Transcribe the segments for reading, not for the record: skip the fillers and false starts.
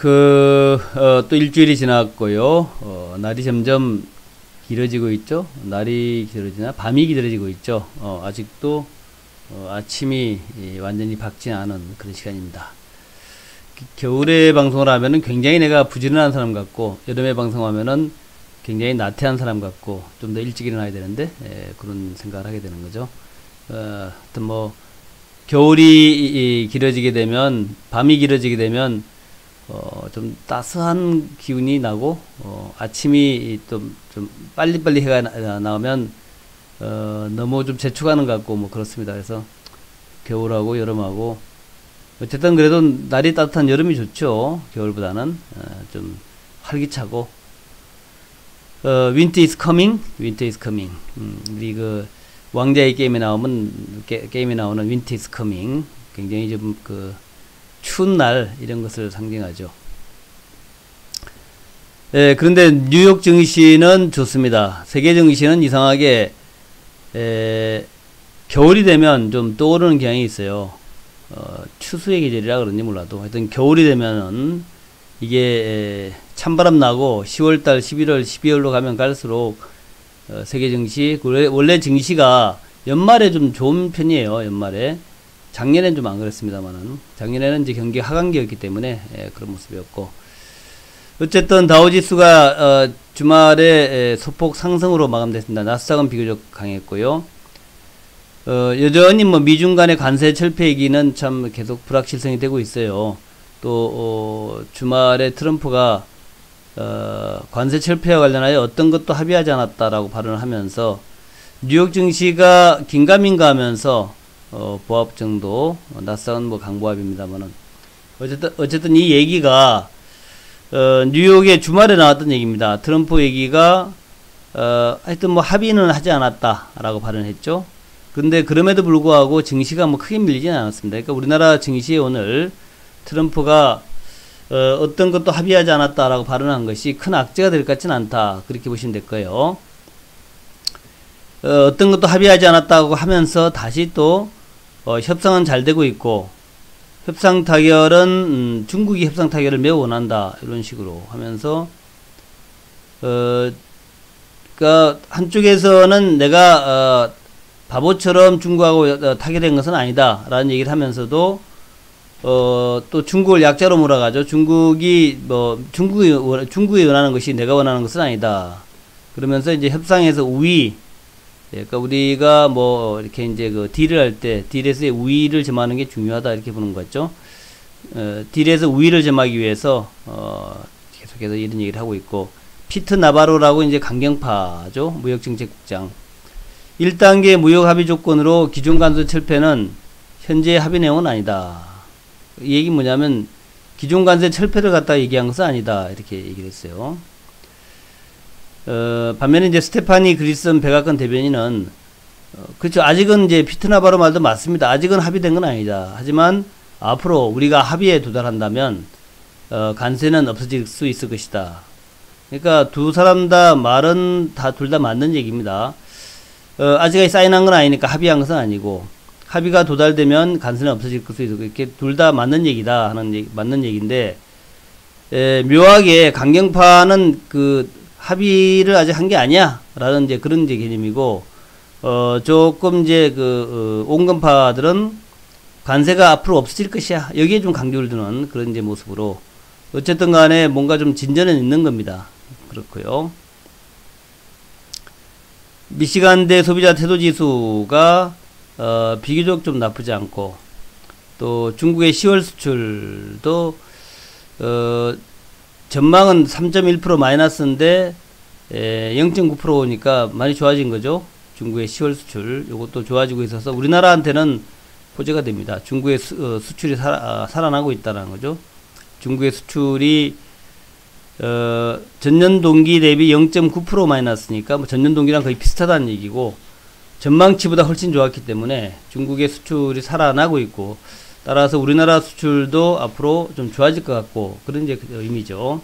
또 일주일이 지났고요. 날이 점점 길어지고 있죠. 날이 길어지나 밤이 길어지고 있죠. 아직도 아침이 완전히 밝지 않은 그런 시간입니다. 겨울에 방송을 하면은 굉장히 내가 부지런한 사람 같고, 여름에 방송하면은 굉장히 나태한 사람 같고, 좀 더 일찍 일어나야 되는데, 그런 생각을 하게 되는 거죠. 하여튼 뭐, 겨울이 길어지게 되면, 밤이 길어지게 되면, 좀 따스한 기운이 나고, 아침이 좀 빨리빨리 해가 나오면, 너무 좀 재촉하는 것 같고, 뭐 그렇습니다. 그래서, 겨울하고 여름하고, 어쨌든 그래도 날이 따뜻한 여름이 좋죠. 겨울보다는, 좀 활기차고, winter is coming, winter is coming. 우리 왕자의 게임에 게임에 나오는 winter is coming. 굉장히 좀 추운 날, 이런 것을 상징하죠. 그런데 뉴욕 증시는 좋습니다. 세계 증시는 이상하게, 겨울이 되면 좀 떠오르는 경향이 있어요. 추수의 계절이라 그런지 몰라도. 하여튼 겨울이 되면은, 이게, 찬바람 나고, 10월달, 11월, 12월로 가면 갈수록, 세계 증시, 원래 증시가 연말에 좀 좋은 편이에요, 연말에. 작년엔 좀 안 그랬습니다만은. 작년에는 이제 경기 하강기였기 때문에, 그런 모습이었고. 어쨌든 다우지수가, 주말에 소폭 상승으로 마감됐습니다. 나스닥은 비교적 강했고요. 여전히 뭐 미중 간의 관세 철폐 얘기는 참 계속 불확실성이 되고 있어요. 또, 주말에 트럼프가, 관세 철폐와 관련하여 어떤 것도 합의하지 않았다라고 발언을 하면서, 뉴욕 증시가 긴가민가 하면서, 보합 정도, 나스닥은 뭐 강보합입니다만은. 어쨌든 이 얘기가, 뉴욕의 주말에 나왔던 얘기입니다. 트럼프 얘기가, 하여튼 뭐 합의는 하지 않았다라고 발언했죠. 근데 그럼에도 불구하고 증시가 뭐 크게 밀리지는 않았습니다. 그러니까 우리나라 증시에 오늘 트럼프가 어떤 것도 합의하지 않았다라고 발언한 것이 큰 악재가 될 것 같지는 않다. 그렇게 보시면 될 거예요. 어떤 것도 합의하지 않았다고 하면서 다시 또 협상은 잘 되고 있고, 협상 타결은 중국이 협상 타결을 매우 원한다. 이런 식으로 하면서 그러니까 한쪽에서는 내가 바보처럼 중국하고 타결된 것은 아니다 라는 얘기를 하면서도 또 중국을 약자로 몰아가죠. 중국이 중국이 원하는 것이 내가 원하는 것은 아니다. 그러면서 이제 협상에서 우위, 그러니까 우리가 뭐 이렇게 이제 딜을 할 때 딜에서의 우위를 점하는 게 중요하다, 이렇게 보는 것 같죠. 딜에서 우위를 점하기 위해서 계속해서 이런 얘기를 하고 있고, 피트 나바로라고 이제 강경파죠. 무역정책국장. 1단계 무역 합의 조건으로 기존 관세 철폐는 현재 합의 내용은 아니다. 이 얘기 뭐냐면, 기존 관세 철폐를 갖다 얘기한 것은 아니다, 이렇게 얘기를 했어요. 반면에 이제 스테파니 그리슨 백악관 대변인은, 그렇죠. 아직은 이제 피트나바로 말도 맞습니다. 아직은 합의된 건 아니다. 하지만 앞으로 우리가 합의에 도달한다면, 관세는 없어질 수 있을 것이다. 그러니까 두 사람 다 말은 둘 다 맞는 얘기입니다. 아직까지 사인한 건 아니니까 합의한 것은 아니고, 합의가 도달되면 관세는 없어질 것도 있고, 이렇게 둘 다 맞는 얘기다 하는 맞는 얘기인데, 묘하게 강경파는 합의를 아직 한 게 아니야 라는 이제 그런 이제 개념이고, 조금 이제 온건파들은 관세가 앞으로 없어질 것이야, 여기에 좀 강조를 두는 그런 이제 모습으로, 어쨌든 간에 뭔가 좀 진전은 있는 겁니다. 그렇고요. 미시간대 소비자 태도지수가 비교적 좀 나쁘지 않고, 또 중국의 10월 수출도 전망은 3.1% 마이너스인데 0.9%니까 많이 좋아진 거죠. 중국의 10월 수출, 이것도 좋아지고 있어서 우리나라한테는 호재가 됩니다. 중국의 수출이 살아나고 있다는 거죠. 중국의 수출이 전년 동기 대비 0.9% 마이너스니까 뭐 전년 동기랑 거의 비슷하다는 얘기고, 전망치보다 훨씬 좋았기 때문에 중국의 수출이 살아나고 있고, 따라서 우리나라 수출도 앞으로 좀 좋아질 것 같고, 그런 이제 의미죠.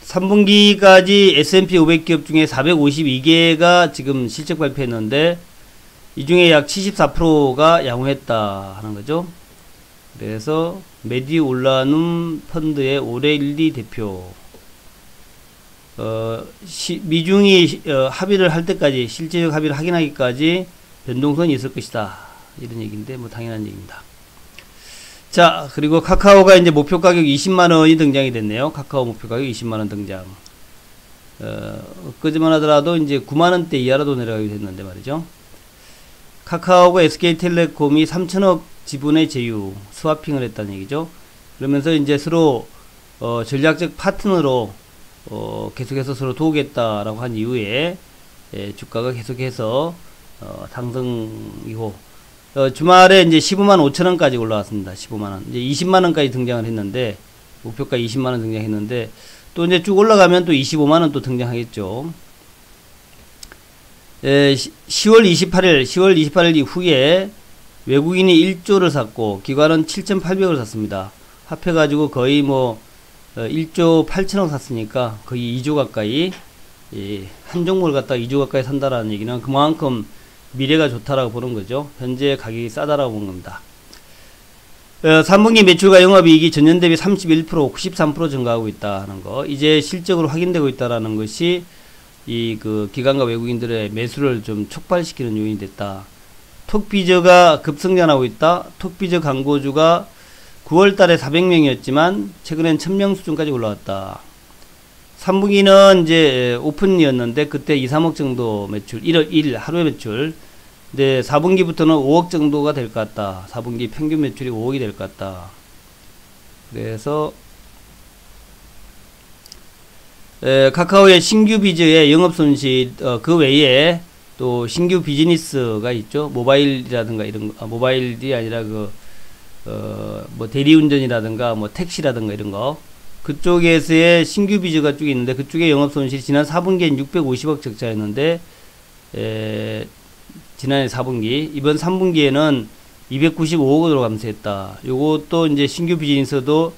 3분기까지 S&P 500기업 중에 452개가 지금 실적 발표했는데, 이 중에 약 74%가 양호했다 하는 거죠. 그래서 메디올라눔 펀드의 올해 1위 대표. 미중이 합의를 할 때까지, 실제적 합의를 확인하기까지 변동성이 있을 것이다. 이런 얘기인데, 뭐 당연한 얘기입니다. 자, 그리고 카카오가 이제 목표 가격 20만원이 등장이 됐네요. 카카오 목표 가격 20만원 등장. 엊그제만 하더라도 이제 9만원대 이하로도 내려가게 됐는데 말이죠. 카카오가 SK텔레콤이 3천억 지분의 제휴, 스와핑을 했다는 얘기죠. 그러면서 이제 서로, 전략적 파트너로, 계속해서 서로 도우겠다라고 한 이후에, 주가가 계속해서, 상승이고, 주말에 이제 15만 5천원까지 올라왔습니다. 15만원. 이제 20만원까지 등장을 했는데, 목표가 20만원 등장했는데, 또 이제 쭉 올라가면 또 25만원 또 등장하겠죠. 10월 28일 이후에 외국인이 1조를 샀고, 기관은 7,800을 샀습니다. 합해가지고 거의 뭐, 1조 8천억 샀으니까 거의 2조 가까이, 한 종목을 갖다가 2조 가까이 산다라는 얘기는 그만큼 미래가 좋다라고 보는 거죠. 현재 가격이 싸다라고 보는 겁니다. 3분기 매출과 영업이익이 전년 대비 31%, 93% 증가하고 있다는 거. 이제 실적으로 확인되고 있다라는 것이 이 그 기관과 외국인들의 매수를 좀 촉발시키는 요인이 됐다. 톡비저가 급성장하고 있다. 톡비저 광고주가 9월 달에 400명이었지만 최근엔 1000명 수준까지 올라왔다. 3분기는 이제 오픈이었는데 그때 2, 3억 정도 매출, 1 하루의 매출. 근데 4분기부터는 5억 정도가 될 것 같다. 4분기 평균 매출이 5억이 될 것 같다. 그래서 카카오의 신규 비즈의 영업손실, 그 외에 또 신규 비즈니스가 있죠. 모바일이라든가 이런 거, 모바일이 아니라 뭐 대리운전이라든가 뭐 택시라든가 이런 거. 그쪽에서의 신규 비즈가 쭉 있는데 그쪽의 영업손실이 지난 4분기엔 650억 적자였는데, 지난해 4분기, 이번 3분기에는 295억으로 감소했다. 요것도 이제 신규 비즈니스도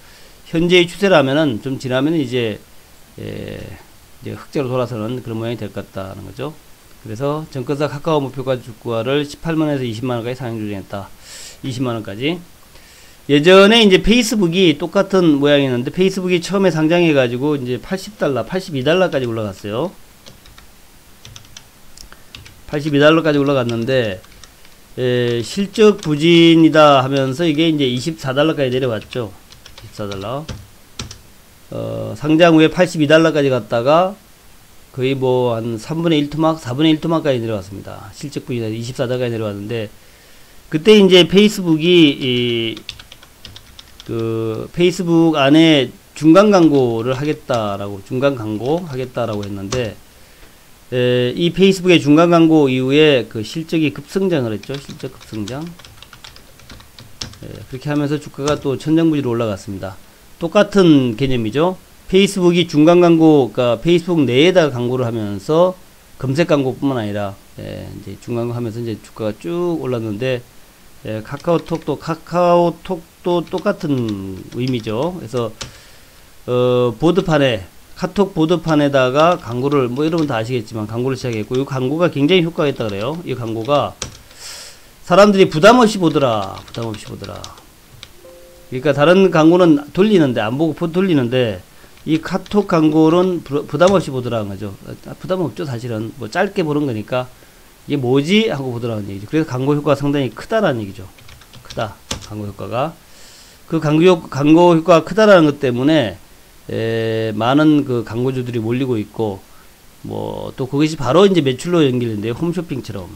현재의 추세라면은 좀 지나면 이제 흑자로 돌아서는 그런 모양이 될 것 같다는 거죠. 그래서 정권사 카카오 목표가 주가를 18만원에서 20만원까지 상향 조정했다. 20만원까지. 예전에 이제 페이스북이 똑같은 모양이었는데 페이스북이 처음에 상장해가지고 이제 80달러, 82달러까지 올라갔어요. 82달러까지 올라갔는데, 실적 부진이다 하면서 이게 이제 24달러까지 내려왔죠. 24달러. 상장 후에 82달러까지 갔다가 거의 뭐 한 3분의 1 토막, 4분의 1 토막까지 내려왔습니다. 실적 부진이다 24달러까지 내려왔는데, 그때 이제 페이스북이 페이스북 안에 중간 광고를 하겠다라고, 중간 광고 하겠다라고 했는데, 이 페이스북의 중간 광고 이후에 그 실적이 급성장을 했죠. 실적 급성장. 그렇게 하면서 주가가 또 천정부지로 올라갔습니다. 똑같은 개념이죠. 페이스북이 중간 광고, 그러니까 페이스북 내에다가 광고를 하면서 검색 광고뿐만 아니라, 이제 중간 광고 하면서 이제 주가가 쭉 올랐는데, 카카오톡도 똑같은 의미죠. 그래서, 보드판에, 카톡 보드판에다가 광고를, 뭐 여러분 다 아시겠지만 광고를 시작했고, 이 광고가 굉장히 효과가 있다 그래요. 이 광고가 사람들이 부담없이 보더라. 부담없이 보더라. 그러니까 다른 광고는 돌리는데, 안 보고 돌리는데, 이 카톡 광고는 부담없이 보더라는 거죠. 부담 없죠, 사실은. 뭐 짧게 보는 거니까, 이게 뭐지? 하고 보더라는 얘기죠. 그래서 광고 효과가 상당히 크다라는 얘기죠. 크다. 광고 효과가. 그 광고 효과가 크다라는 것 때문에, 많은 그 광고주들이 몰리고 있고, 뭐, 또 그것이 바로 이제 매출로 연결된대요. 홈쇼핑처럼.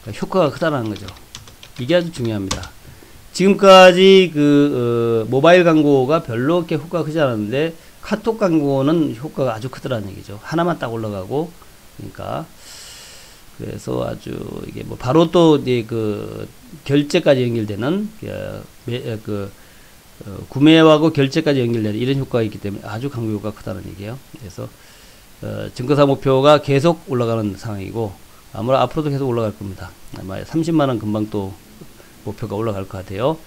그러니까 효과가 크다라는 거죠. 이게 아주 중요합니다. 지금까지 모바일 광고가 별로 이렇게 효과가 크지 않았는데, 카톡 광고는 효과가 아주 크더라는 얘기죠. 하나만 딱 올라가고, 그러니까. 그래서 아주 이게 뭐 바로 또 이제 결제까지 연결되는, 구매하고 결제까지 연결되는 이런 효과가 있기 때문에 아주 광고 효과가 크다는 얘기예요. 그래서 증권사 목표가 계속 올라가는 상황이고 아무래도 앞으로도 계속 올라갈 겁니다. 아마 30만원 금방 또 목표가 올라갈 것 같아요.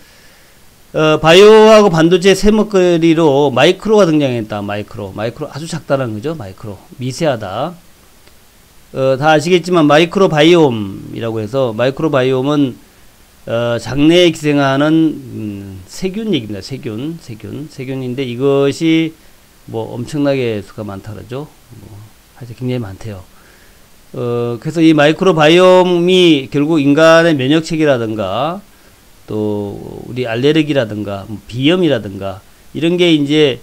바이오하고 반도체 새먹거리로 마이크로가 등장했다. 마이크로 아주 작다는 거죠. 마이크로 미세하다. 다 아시겠지만 마이크로 바이옴이라고 해서, 마이크로 바이옴은 장내에 기생하는 세균 얘기입니다. 세균인데 이것이 뭐 엄청나게 수가 많다 그러죠. 뭐 하여튼 굉장히 많대요. 그래서 이 마이크로바이옴이 결국 인간의 면역체계라든가 또 우리 알레르기라든가 뭐 비염이라든가 이런 게 이제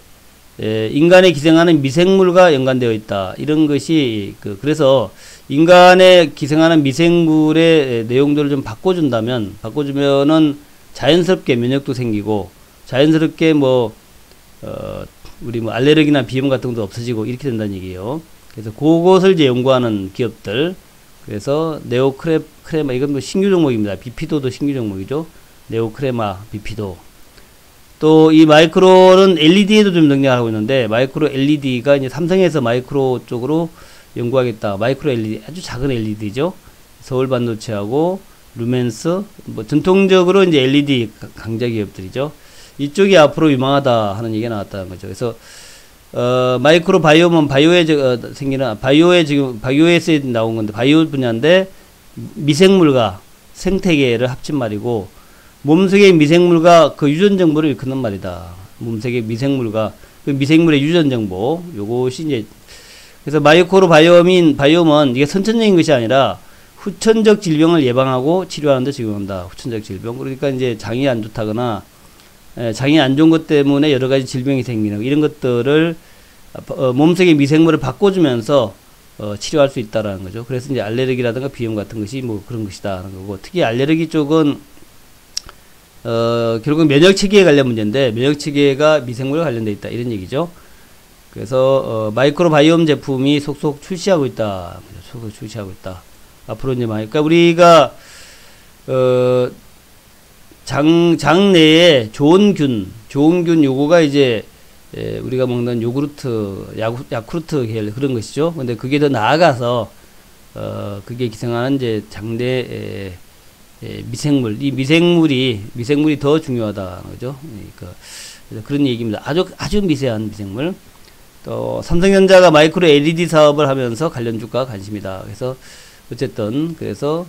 인간에 기생하는 미생물과 연관되어 있다. 이런 것이 그래서 인간에 기생하는 미생물의 내용들을 좀 바꿔주면은 자연스럽게 면역도 생기고 자연스럽게 우리 알레르기나 비염 같은 것도 없어지고 이렇게 된다는 얘기예요. 그래서 그것을 이제 연구하는 기업들. 그래서 네오크레마 이건 뭐 신규 종목입니다. 비피도도 신규 종목이죠. 네오크레마, 비피도. 또 이 마이크로는 LED에도 좀 능력을 하고 있는데 마이크로 LED가 이제 삼성에서 마이크로 쪽으로 연구하겠다. 마이크로 LED 아주 작은 LED죠. 서울반도체하고 루멘스 뭐 전통적으로 이제 LED 강자 기업들이죠. 이쪽이 앞으로 유망하다 하는 얘기가 나왔다는 거죠. 그래서 마이크로 바이옴은 바이오에서 나온 건데 바이오 분야인데 미생물과 생태계를 합친 말이고 몸속의 미생물과 그 유전 정보를 일컫는 말이다. 몸속의 미생물과 그 미생물의 유전 정보 요것이 이제 그래서 마이크로 바이옴은 이게 선천적인 것이 아니라 후천적 질병을 예방하고 치료하는 데 적용한다. 후천적 질병. 그러니까 이제 장이 안 좋다거나 장이 안 좋은 것 때문에 여러 가지 질병이 생기는 이런 것들을 몸속의 미생물을 바꿔주면서 치료할 수 있다라는 거죠. 그래서 이제 알레르기라든가 비염 같은 것이 뭐 그런 것이다 하는 거고 특히 알레르기 쪽은 결국 면역체계에 관련 문제인데 면역체계가 미생물과 관련돼 있다 이런 얘기죠. 그래서 마이크로바이옴 제품이 속속 출시하고 있다. 속속 출시하고 있다. 앞으로 이제 그러니까 우리가 장내에 좋은 균 요거가 이제 우리가 먹는 요구르트, 야쿠르트 계열 그런 것이죠. 근데 그게 더 나아가서 그게 기생하는 이제 장내 미생물, 이 미생물이 더 중요하다 그죠? 그러니까 그런 얘기입니다. 아주 미세한 미생물. 또 삼성전자가 마이크로 LED 사업을 하면서 관련 주가가 관심이다. 그래서 어쨌든 그래서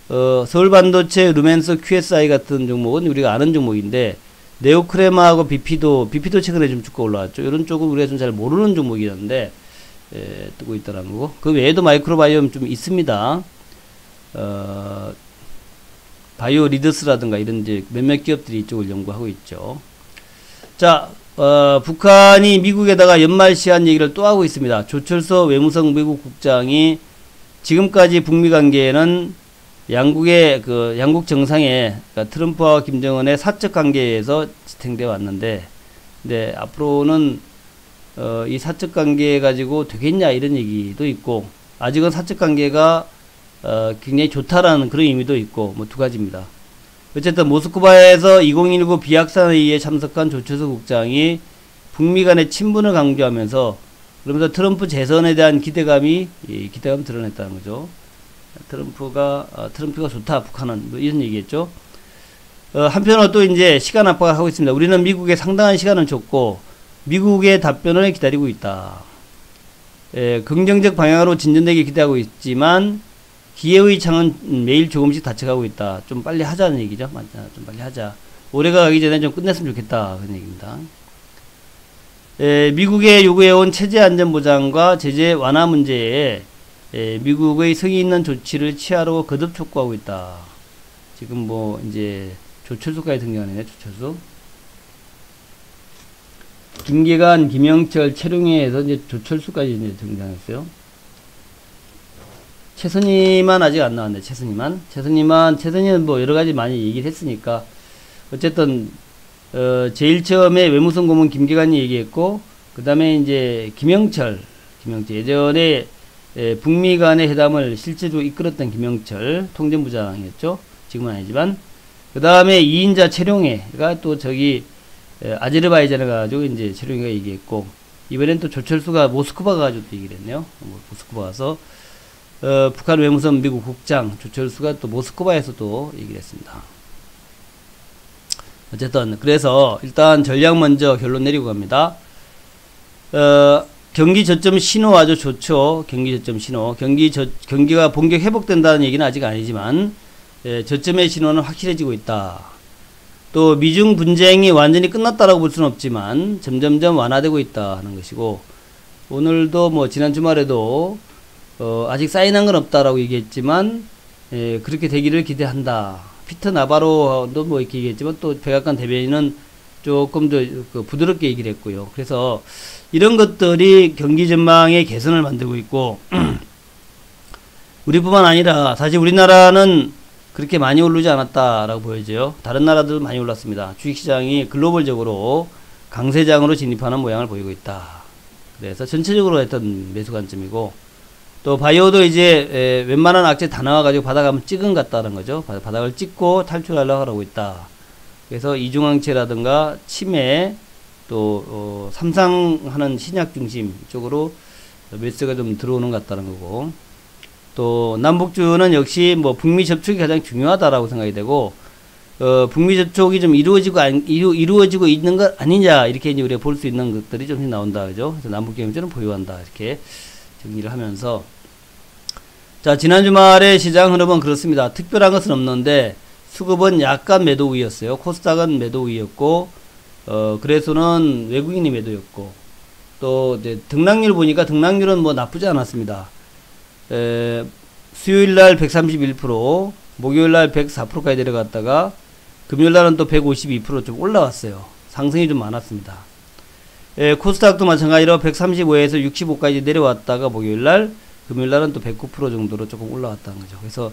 서울반도체, 루멘스, QSI 같은 종목은 우리가 아는 종목인데 네오크레마하고 비피도 최근에 좀 주가 올라왔죠. 이런 쪽은 우리가 좀 잘 모르는 종목이었는데 뜨고 있다는 거고 그 외에도 마이크로바이옴 좀 있습니다. 바이오 리더스라든가 이런 이제 몇몇 기업들이 이쪽을 연구하고 있죠. 자, 북한이 미국에다가 연말 시한 얘기를 또 하고 있습니다. 조철서 외무성 미국 국장이 지금까지 북미 관계에는 양국 정상에 그러니까 트럼프와 김정은의 사적 관계에서 지탱되어 왔는데, 근데 앞으로는 이 사적 관계 가지고 되겠냐 이런 얘기도 있고, 아직은 사적 관계가 굉장히 좋다라는 그런 의미도 있고, 뭐 두 가지입니다. 어쨌든 모스크바에서 2019 비확산회의에 참석한 조철석 국장이 북미 간의 친분을 강조하면서 그러면서 트럼프 재선에 대한 기대감 드러냈다는 거죠. 트럼프가 좋다, 북한은. 뭐 이런 얘기했죠. 한편으로 또 이제 시간 압박을 하고 있습니다. 우리는 미국에 상당한 시간을 줬고, 미국의 답변을 기다리고 있다. 긍정적 방향으로 진전되길 기대하고 있지만, 기회의 창은 매일 조금씩 닫혀가고 있다. 좀 빨리 하자는 얘기죠. 맞아. 좀 빨리 하자. 올해가 가기 전에 좀 끝냈으면 좋겠다. 그런 얘기입니다. 미국에 요구해온 체제 안전 보장과 제재 완화 문제에 미국의 성의 있는 조치를 취하라고 거듭 촉구하고 있다. 지금 뭐 이제 조철수까지 등장하네. 조철수. 김계관, 김영철, 최룡해에서 이제 조철수까지 이제 등장했어요. 최선희만 아직 안 나왔네. 최선희는 뭐 여러 가지 많이 얘기를 했으니까 어쨌든 제일 처음에 외무성 고문 김계관이 얘기했고, 그 다음에 이제 김영철 예전에 북미 간의 회담을 실제로 이끌었던 김영철 통전부장이었죠. 지금은 아니지만. 그 다음에 2인자 최룡해가 또 저기 아제르바이잔에 가가지고 이제 최룡해가 얘기했고, 이번엔 또 조철수가 모스크바 가가지고 또 얘기를 했네요. 모스크바 가서 북한 외무성 미국 국장 조철수가 또 모스크바에서 또 얘기를 했습니다. 어쨌든 그래서 일단 전략 먼저 결론 내리고 갑니다. 경기 저점 신호 아주 좋죠. 경기 저점 신호. 경기가 본격 회복된다는 얘기는 아직 아니지만 저점의 신호는 확실해지고 있다. 또 미중 분쟁이 완전히 끝났다라고 볼 수는 없지만 점점점 완화되고 있다 하는 것이고, 오늘도 뭐 지난 주말에도 아직 사인한 건 없다라고 얘기했지만 그렇게 되기를 기대한다. 피터 나바로도 뭐 이렇게 얘기했지만 또 백악관 대변인은 조금 더 부드럽게 얘기를 했고요. 그래서 이런 것들이 경기 전망의 개선을 만들고 있고 우리뿐만 아니라 사실 우리나라는 그렇게 많이 오르지 않았다라고 보여져요. 다른 나라들도 많이 올랐습니다. 주식시장이 글로벌적으로 강세장으로 진입하는 모양을 보이고 있다. 그래서 전체적으로 했던 매수 관점이고, 또 바이오도 이제 웬만한 악재 다 나와가지고 바닥 한번 찍은 것 같다는 거죠. 바닥을 찍고 탈출하려고 하고 있다. 그래서 이중항체라든가 치매, 또 삼상하는 신약 중심 쪽으로 매수가 좀 들어오는 것 같다는 거고, 또 남북주는 역시 뭐 북미 접촉이 가장 중요하다라고 생각이 되고, 북미 접촉이 좀 이루어지고 있는 것 아니냐, 이렇게 이제 우리가 볼 수 있는 것들이 좀 나온다, 그죠? 그래서 남북경제는 보유한다, 이렇게 정리를 하면서, 자, 지난 주말에 시장 흐름은 그렇습니다. 특별한 것은 없는데 수급은 약간 매도 우위였어요. 코스닥은 매도 우위였고, 그래서는 외국인이 매도였고, 또 이제 등락률 보니까 등락률은 뭐 나쁘지 않았습니다. 수요일날 131%, 목요일날 104%까지 내려갔다가 금요일날은 또 152% 좀 올라왔어요. 상승이 좀 많았습니다. 코스닥도 마찬가지로 135에서 65까지 내려왔다가 목요일날, 금요일날은 또 109% 정도로 조금 올라왔다는 거죠. 그래서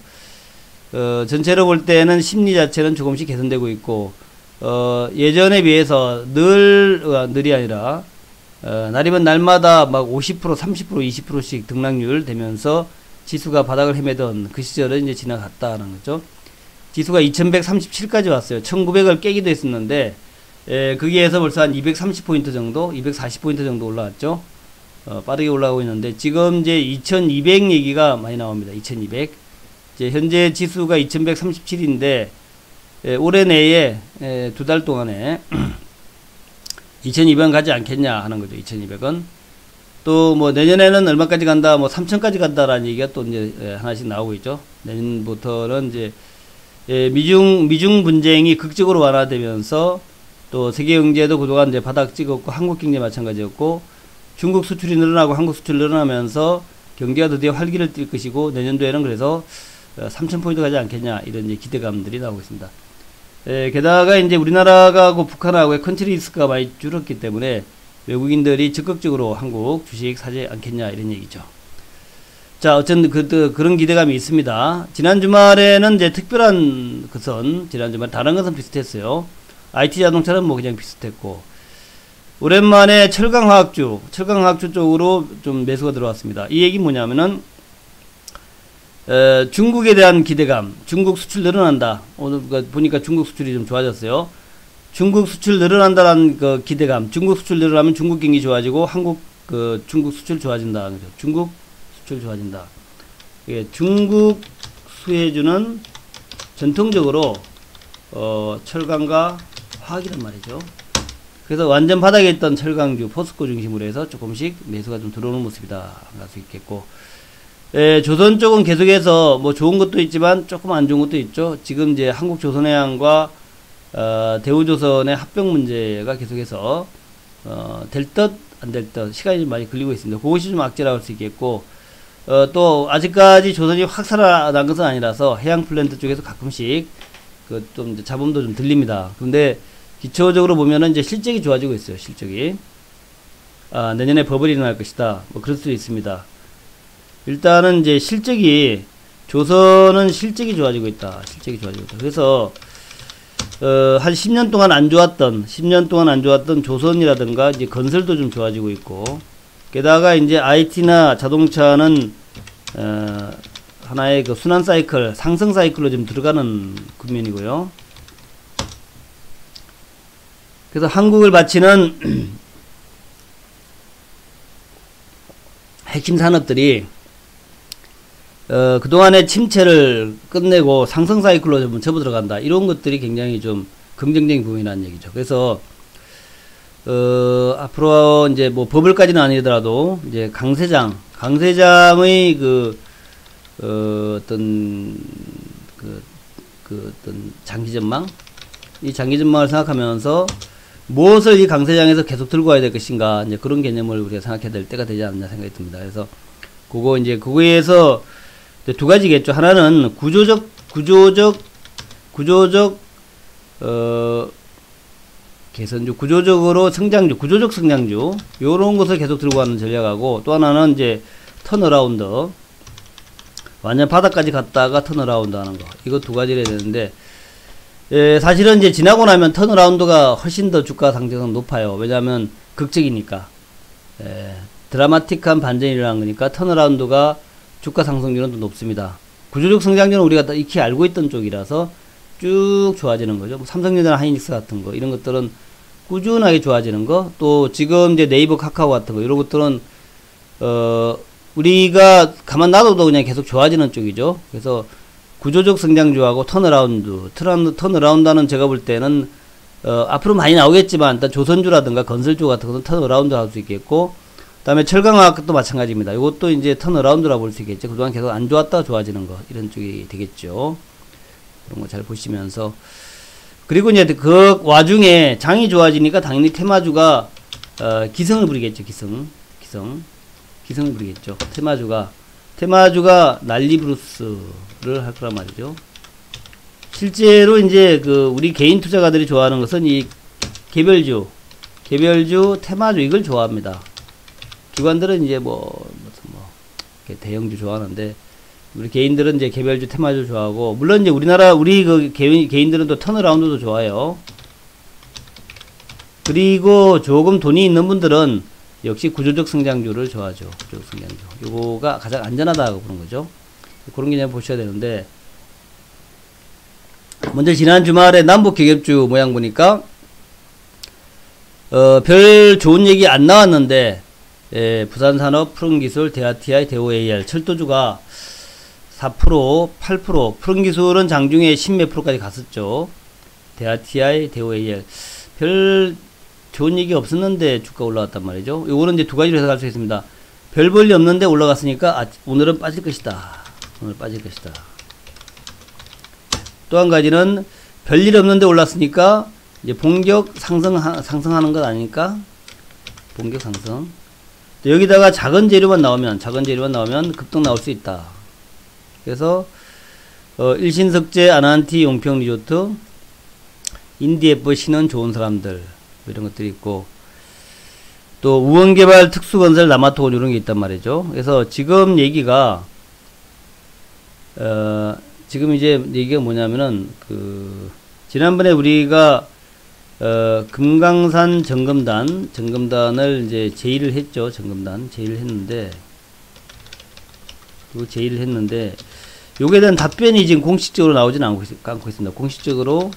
전체로 볼 때는 심리 자체는 조금씩 개선되고 있고, 예전에 비해서 늘이 아니라 날이면 날마다 막 50%, 30%, 20%씩 등락률 되면서 지수가 바닥을 헤매던 그 시절은 이제 지나갔다는 거죠. 지수가 2137까지 왔어요. 1900을 깨기도 했었는데, 거기에서 벌써 한 230포인트 정도, 240포인트 정도 올라왔죠. 빠르게 올라가고 있는데, 지금 이제 2200 얘기가 많이 나옵니다. 2200. 이제 현재 지수가 2137인데, 올해 내에, 두 달 동안에 2200은 가지 않겠냐 하는 거죠. 2200은. 또 뭐 내년에는 얼마까지 간다, 뭐 3000까지 간다라는 얘기가 또 이제 하나씩 나오고 있죠. 내년부터는 이제 미중 분쟁이 극적으로 완화되면서 또 세계 경제도 그동안 이제 바닥 찍었고, 한국 경제 마찬가지였고, 중국 수출이 늘어나고 한국 수출이 늘어나면서 경기가 드디어 활기를 띨 것이고, 내년도에는 그래서 3000포인트 가지 않겠냐, 이런 이제 기대감들이 나오고 있습니다. 게다가 이제 우리나라가 북한하고의 컨트리 리스크가 많이 줄었기 때문에 외국인들이 적극적으로 한국 주식 사지 않겠냐, 이런 얘기죠. 자, 어쨌든 그런 기대감이 있습니다. 지난 주말에는 이제 특별한 것은, 지난 주말 다른 것은 비슷했어요. IT 자동차는 뭐 그냥 비슷했고, 오랜만에 철강화학주 쪽으로 좀 매수가 들어왔습니다. 이 얘기 뭐냐면은, 중국에 대한 기대감, 중국 수출 늘어난다. 오늘 보니까 중국 수출이 좀 좋아졌어요. 중국 수출 늘어난다는 그 기대감, 중국 수출 늘어나면 중국 경기 좋아지고 중국 수출 좋아진다. 그죠? 중국 수출 좋아진다. 예, 중국 수혜주는 전통적으로 철강과 화학이란 말이죠. 그래서 완전 바닥에 있던 철강주, 포스코 중심으로 해서 조금씩 매수가 좀 들어오는 모습이다 할 수 있겠고, 조선 쪽은 계속해서 뭐 좋은 것도 있지만 조금 안 좋은 것도 있죠. 지금 이제 한국조선해양과 대우조선의 합병 문제가 계속해서 될 듯 안 될 듯 시간이 좀 많이 걸리고 있습니다. 그것이 좀 악재라고 할 수 있겠고, 또 아직까지 조선이 확 살아난 것은 아니라서 해양 플랜트 쪽에서 가끔씩 좀 잡음도 좀 들립니다. 근데 기초적으로 보면은 이제 실적이 좋아지고 있어요. 실적이 내년에 버블이 일어날 것이다, 뭐 그럴 수도 있습니다. 일단은 이제 조선은 실적이 좋아지고 있다. 그래서 한 10년 동안 안 좋았던 조선이라든가 이제 건설도 좀 좋아지고 있고, 게다가 이제 IT나 자동차는 하나의 그 순환 사이클, 상승 사이클로 좀 들어가는 국면이고요. 그래서 한국을 바치는 핵심 산업들이 그동안의 침체를 끝내고 상승 사이클로 좀 접어들어간다. 이런 것들이 굉장히 좀 긍정적인 부분이라는 얘기죠. 그래서 앞으로 이제 뭐 버블까지는 아니더라도 이제 강세장의 어떤 그 어떤 장기 전망, 이 장기 전망을 생각하면서 무엇을 이 강세장에서 계속 들고 와야 될 것인가, 이제 그런 개념을 우리가 생각해야 될 때가 되지 않나 생각이 듭니다. 그래서 그거 이제 그거에서 두 가지겠죠. 하나는 구조적 개선주, 구조적으로 성장주, 구조적 성장주, 요런 것을 계속 들고 가는 전략하고, 또 하나는 이제 턴어라운드, 완전 바닥까지 갔다가 턴어라운드 하는 거. 이거 두 가지를 해야 되는데, 사실은 이제 지나고 나면 턴어라운드가 훨씬 더 주가 상승은 높아요. 왜냐하면 극적이니까. 드라마틱한 반전이 일어난 거니까 턴어라운드가 주가 상승률은 더 높습니다. 구조적 성장률은 우리가 다 익히 알고 있던 쪽이라서 쭉 좋아지는 거죠. 뭐 삼성전자나 하이닉스 같은 거, 이런 것들은 꾸준하게 좋아지는 거, 또 지금 이제 네이버 카카오 같은 거, 이런 것들은 우리가 가만 놔둬도 그냥 계속 좋아지는 쪽이죠. 그래서 구조적 성장주하고 턴어라운드는 제가 볼 때는 앞으로 많이 나오겠지만, 일단 조선주라든가 건설주 같은 것은 턴어라운드 할 수 있겠고, 그 다음에 철강화학도 마찬가지입니다. 이것도 이제 턴어라운드라 볼 수 있겠죠. 그동안 계속 안 좋았다가 좋아지는 거, 이런 쪽이 되겠죠. 그런 거 잘 보시면서. 그리고 이제 그 와중에 장이 좋아지니까 당연히 테마주가 기승을 부리겠죠. 기승을 부리겠죠. 테마주가 난리 브루스를 할 거란 말이죠. 실제로 이제 그 우리 개인 투자가들이 좋아하는 것은 이 개별주, 테마주, 이걸 좋아합니다. 기관들은 이제 대형주 좋아하는데, 우리 개인들은 이제 개별주, 테마주 좋아하고, 물론 이제 우리 그 개인들은 또 턴어라운드도 좋아해요. 그리고 조금 돈이 있는 분들은 역시 구조적 성장주를 좋아하죠. 구조적 성장주. 요거가 가장 안전하다고 보는 거죠. 그런 개념 보셔야 되는데, 먼저 지난 주말에 남북 개겹주 모양 보니까, 별 좋은 얘기 안 나왔는데, 부산산업, 푸른기술, 대하TI, 대우AR, 철도주가 4%, 8%, 푸른기술은 장중에 10몇 프로까지 갔었죠. 대하TI, 대우AR. 별 좋은 얘기 없었는데 주가 올라갔단 말이죠. 요거는 이제 두 가지로 해석할 수 있습니다. 별 볼일 없는데 올라갔으니까, 오늘은 빠질 것이다. 오늘 빠질 것이다. 또 한 가지는 별일 없는데 올랐으니까, 이제 본격 상승하는 것 아닙니까? 본격 상승. 여기다가 작은 재료만 나오면 급등 나올 수 있다. 그래서 일신석재, 아난티, 용평 리조트, 인디에프, 신은 좋은 사람들, 이런 것들이 있고, 또 우원개발, 특수건설, 남아토건, 이런 게 있단 말이죠. 그래서 지금 얘기가 지금 이제 얘기가 뭐냐면은, 지난번에 우리가 금강산 점검단을 이제 제의를 했죠. 제의를 했는데, 요게 대한 답변이 지금 공식적으로 나오진 않고 있습니다. 공식적으로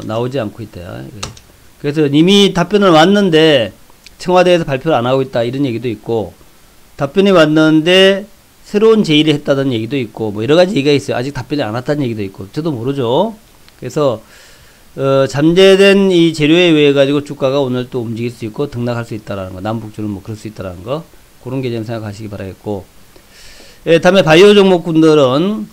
나오지 않고 있다. 그래서 이미 답변을 왔는데 청와대에서 발표를 안 하고 있다, 이런 얘기도 있고, 답변이 왔는데 새로운 제의를 했다는 얘기도 있고, 뭐 여러가지 얘기가 있어요. 아직 답변이 안 왔다는 얘기도 있고, 저도 모르죠. 그래서 잠재된 이 재료에 의해 가지고 주가가 오늘 또 움직일 수 있고 등락할 수 있다라는 거, 남북주는 뭐 그럴 수 있다라는 거, 그런 개념 생각하시기 바라겠고, 다음에 바이오 종목군들은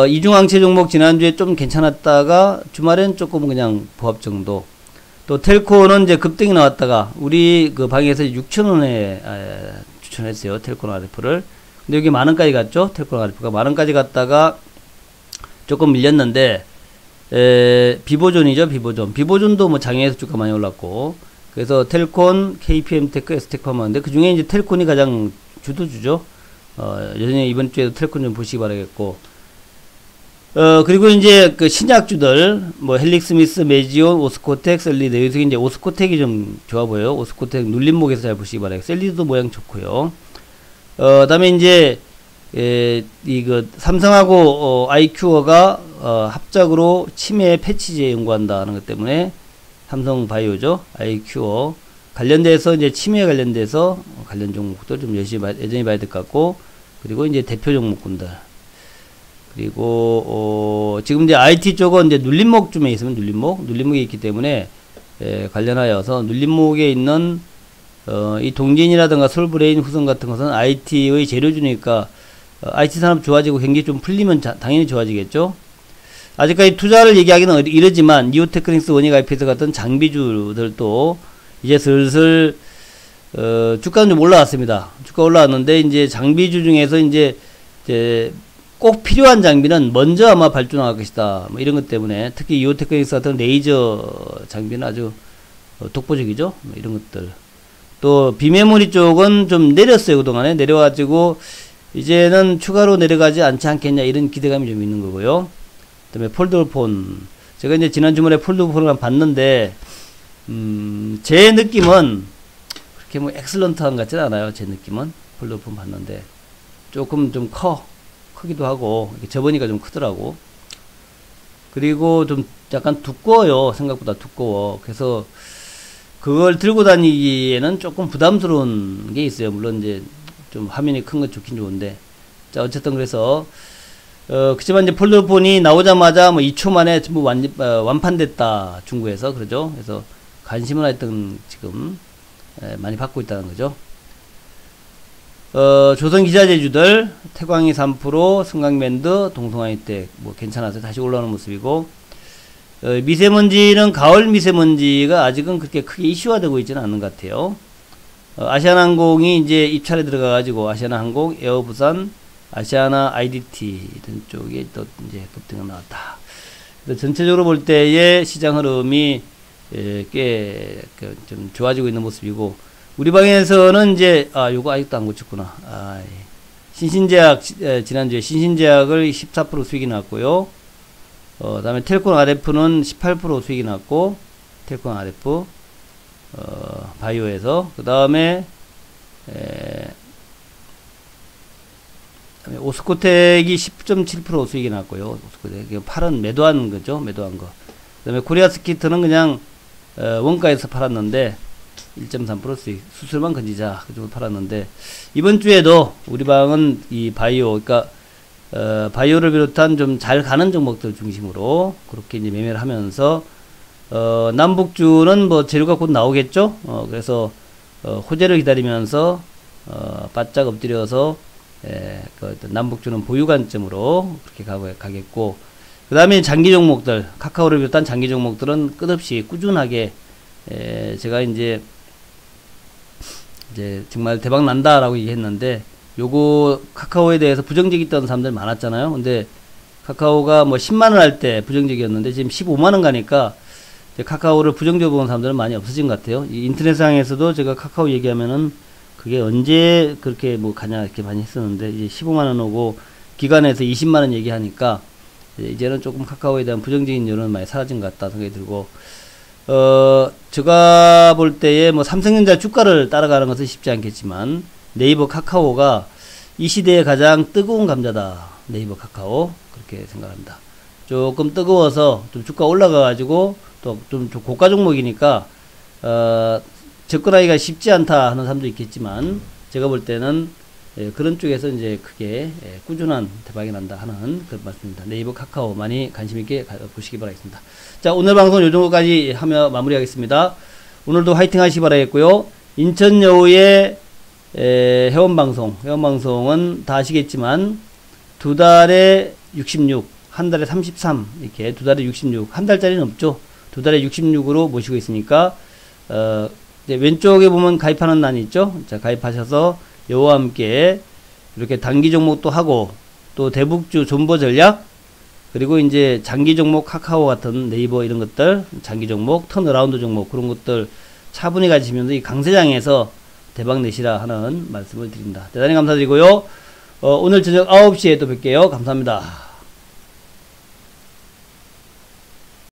이중항체 종목 지난주에 좀 괜찮았다가 주말엔 조금 그냥 보합 정도. 또 텔코는 이제 급등이 나왔다가 우리 그 방에서 6,000원에 추천했어요. 텔코 RF를. 근데 여기 만원까지 갔죠. 텔코 RF가 만원까지 갔다가 조금 밀렸는데, 비보존이죠. 비보존도 뭐 장외에서 주가 많이 올랐고, 그래서 텔콘, KPM테크, S테크 하는데, 그 중에 이제 텔콘이 가장 주도주죠. 여전히 이번 주에도 텔콘 좀 보시기 바라겠고, 그리고 이제 그 신약주들, 뭐 헬릭스미스, 메지온, 오스코텍, 셀리드, 여기서 이제 오스코텍이 좀 좋아 보여요. 오스코텍 눌림목에서 잘 보시기 바라겠고, 셀리드도 모양 좋고요. 다음에 이제 삼성하고 아이큐어가 합작으로 치매 패치제 연구한다는 것 때문에 삼성바이오죠. 아이큐어 관련돼서 이제 치매 관련돼서 관련 종목들 좀 여전히 봐야 될 것 같고, 그리고 이제 대표 종목군들, 그리고 지금 이제 IT 쪽은 이제 눌림목쯤에 있으면 눌림목이 있기 때문에 관련하여서 눌림목에 있는 이 동진이라든가 솔브레인, 후성 같은 것은 IT의 재료주니까 IT 산업 좋아지고 경기 좀 풀리면 당연히 좋아지겠죠. 아직까지 투자를 얘기하기는 이르지만 니오테크닉스, 원익IPS 같은 장비주들도 이제 슬슬 주가는 좀 올라왔습니다. 주가 올라왔는데 이제 장비주 중에서 이제 꼭 필요한 장비는 먼저 아마 발주나갈 것이다. 뭐 이런 것 때문에 특히 니오테크닉스 같은 레이저 장비는 아주 독보적이죠. 뭐 이런 것들. 또 비메모리 쪽은 좀 내렸어요. 그동안에 내려가지고 이제는 추가로 내려가지 않지 않겠냐 이런 기대감이 좀 있는 거고요. 그 다음에 폴더폰, 제가 이제 지난 주말에 폴더폰을 봤는데 제 느낌은 그렇게 뭐 엑셀런트한 것 같지는 않아요. 제 느낌은 폴더폰 봤는데 조금 좀 크기도 하고 접으니까 좀 크더라고. 그리고 좀 약간 두꺼워요. 생각보다 두꺼워. 그래서 그걸 들고 다니기에는 조금 부담스러운 게 있어요. 물론 이제 좀 화면이 큰 건 좋긴 좋은데, 자 어쨌든 그래서 그치만 이제 폴더폰이 나오자마자 뭐 2초 만에 전부 완판됐다 중국에서. 그러죠. 그래서 관심을 하여튼 지금 많이 받고 있다는 거죠. 조선기자재주들 태광이 3%, 승강밴드, 동성화이텍 뭐 괜찮아서 다시 올라오는 모습이고, 미세먼지는 가을 미세먼지가 아직은 그렇게 크게 이슈화되고 있지는 않은 것 같아요. 아시아나항공이 이제 입찰에 들어가가지고 아시아나항공, 에어부산, 아시아나 IDT 이런 쪽에 또 이제 급등이 나왔다. 전체적으로 볼 때의 시장 흐름이 꽤 좀 좋아지고 있는 모습이고, 우리 방에서는 이제 요거 아직도 안 고쳤구나. 신신제약 지난주에 신신제약을 14% 수익이 났고요. 다음에 텔콘 RF는 18% 수익이 났고, 텔콘 RF 바이오에서 그 다음에 오스코텍이 10.7% 수익이 났고요. 오스코텍 팔은 매도한 거죠. 매도한 거. 그 다음에 코리아스키트는 그냥 원가에서 팔았는데 1.3% 수익, 수술만 건지자 그 정도 팔았는데, 이번 주에도 우리 방은 이 바이오, 그러니까 바이오를 비롯한 좀 잘 가는 종목들 중심으로 그렇게 이제 매매를 하면서 남북주는 뭐 재료가 곧 나오겠죠. 그래서 호재를 기다리면서 바짝 엎드려서 그 남북주는 보유 관점으로 그렇게 가겠고, 그 다음에 장기 종목들, 카카오를 비롯한 장기 종목들은 끝없이 꾸준하게 제가 이제 정말 대박 난다라고 얘기했는데, 요거 카카오에 대해서 부정적이었던 사람들 많았잖아요. 근데 카카오가 뭐 10만원 할 때 부정적이었는데 지금 15만원 가니까 카카오를 부정적으로 보는 사람들은 많이 없어진 것 같아요. 이 인터넷상에서도 제가 카카오 얘기하면은 그게 언제 그렇게 뭐 가냐 이렇게 많이 했었는데, 이제 15만원 오고 기관에서 20만원 얘기하니까 이제는 조금 카카오에 대한 부정적인 여론은 많이 사라진 것 같다 생각이 들고, 제가 볼 때에 뭐 삼성전자 주가를 따라가는 것은 쉽지 않겠지만 네이버 카카오가 이 시대에 가장 뜨거운 감자다. 네이버 카카오 그렇게 생각합니다. 조금 뜨거워서 좀 주가 올라가 가지고 또 좀 고가 종목이니까 접근하기가 쉽지 않다 하는 사람도 있겠지만, 제가 볼 때는 그런 쪽에서 이제 크게 꾸준한 대박이 난다 하는 그런 말씀입니다. 네이버 카카오 많이 관심 있게 보시기 바라겠습니다. 자, 오늘 방송 요 정도까지 하며 마무리하겠습니다. 오늘도 화이팅 하시기 바라겠고요. 인천 여우의 회원방송은 다 아시겠지만 두 달에 66, 한 달에 33, 이렇게 두 달에 66, 한 달짜리는 없죠. 두 달에 66으로 모시고 있으니까 이제 왼쪽에 보면 가입하는欄이 있죠. 자, 가입하셔서 여우와 함께 이렇게 단기 종목도 하고, 또 대북주 존버 전략, 그리고 이제 장기 종목 카카오 같은 네이버 이런 것들, 장기 종목, 턴어라운드 종목 그런 것들 차분히 가지시면서 이 강세장에서 대박 내시라 하는 말씀을 드립니다. 대단히 감사드리고요. 오늘 저녁 9시에 또 뵐게요. 감사합니다.